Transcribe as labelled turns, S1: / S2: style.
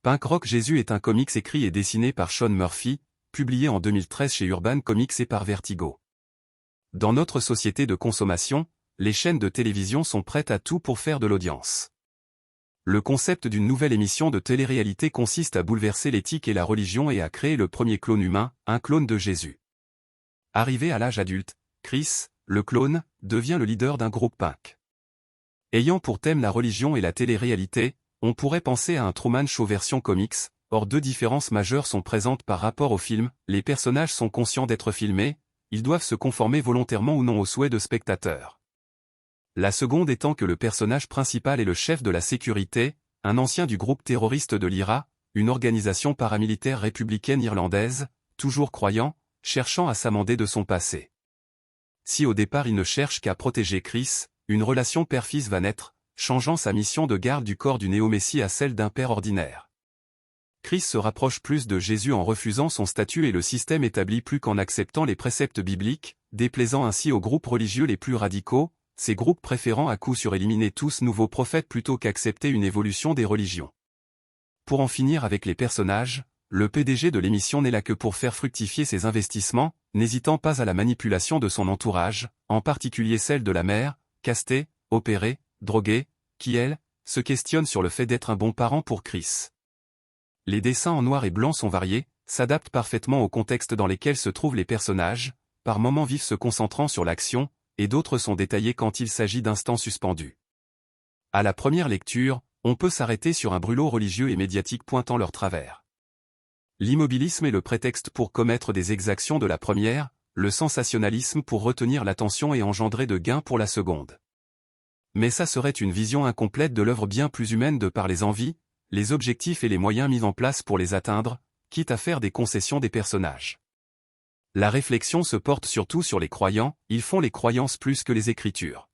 S1: Punk Rock Jésus est un comics écrit et dessiné par Sean Murphy, publié en 2013 chez Urban Comics et par Vertigo. Dans notre société de consommation, les chaînes de télévision sont prêtes à tout pour faire de l'audience. Le concept d'une nouvelle émission de télé-réalité consiste à bouleverser l'éthique et la religion et à créer le premier clone humain, un clone de Jésus. Arrivé à l'âge adulte, Chris, le clone, devient le leader d'un groupe punk. Ayant pour thème la religion et la télé-réalité, on pourrait penser à un Truman Show version comics, or deux différences majeures sont présentes par rapport au film, les personnages sont conscients d'être filmés, ils doivent se conformer volontairement ou non aux souhaits de spectateurs. La seconde étant que le personnage principal est le chef de la sécurité, un ancien du groupe terroriste de l'IRA, une organisation paramilitaire républicaine irlandaise, toujours croyant, cherchant à s'amender de son passé. Si au départ il ne cherche qu'à protéger Chris, une relation père-fils va naître, changeant sa mission de garde du corps du néo-messie à celle d'un père ordinaire. Chris se rapproche plus de Jésus en refusant son statut et le système établi plus qu'en acceptant les préceptes bibliques, déplaisant ainsi aux groupes religieux les plus radicaux, ces groupes préférant à coup sûr éliminer tous nouveaux prophètes plutôt qu'accepter une évolution des religions. Pour en finir avec les personnages, le PDG de l'émission n'est là que pour faire fructifier ses investissements, n'hésitant pas à la manipulation de son entourage, en particulier celle de la mère, castée, opérée, droguée, qui elle, se questionne sur le fait d'être un bon parent pour Chris. Les dessins en noir et blanc sont variés, s'adaptent parfaitement au contexte dans lesquels se trouvent les personnages, par moments vifs se concentrant sur l'action, et d'autres sont détaillés quand il s'agit d'instants suspendus. À la première lecture, on peut s'arrêter sur un brûlot religieux et médiatique pointant leurs travers. L'immobilisme est le prétexte pour commettre des exactions de la première, le sensationnalisme pour retenir l'attention et engendrer de gains pour la seconde. Mais ça serait une vision incomplète de l'œuvre bien plus humaine de par les envies, les objectifs et les moyens mis en place pour les atteindre, quitte à faire des concessions des personnages. La réflexion se porte surtout sur les croyants, ils font les croyances plus que les écritures.